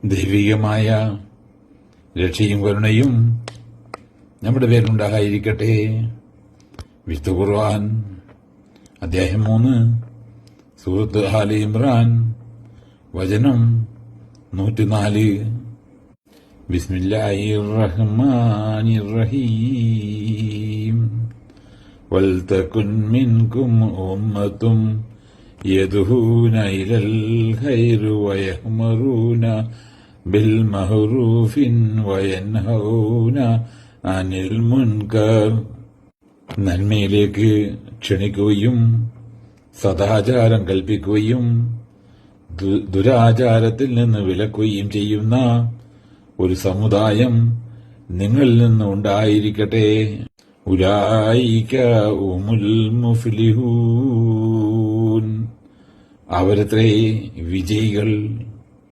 ദൈവികമായ രക്ഷയും കരുണയും നമ്മുടെ പേരിലുണ്ടാകാതിരിക്കട്ടെ. വിശുദ്ധ ഖുർആൻ അധ്യായം 3 സൂറത്ത് ആല ഇമ്രാൻ വചനം 104. ബിസ്മില്ലാഹിർ റഹ്മാനിർ റഹീം. വൽതകുൻ മിൻകും ഉമ്മത്തും യദ്ഊന ഇലൽ ഖൈരി വയഅ്മുറൂന ബിൽ മഅ്റൂഫി വയൻഹൗന അനിൽ മുൻകർ. നന്മയിലേക്ക് ക്ഷണിക്കുകയും സദാചാരം കൽപ്പിക്കുകയും ദുരാചാരത്തിൽ നിന്ന് വിലക്കുകയും ചെയ്യുന്ന ഒരു സമുദായം നിങ്ങളിൽ നിന്ന് ഉണ്ടായിരിക്കട്ടെ. ഉലൈക ഹുമുൽ മുഫ്ലിഹൂൻ. അവരത്രേ വിജയികൾ.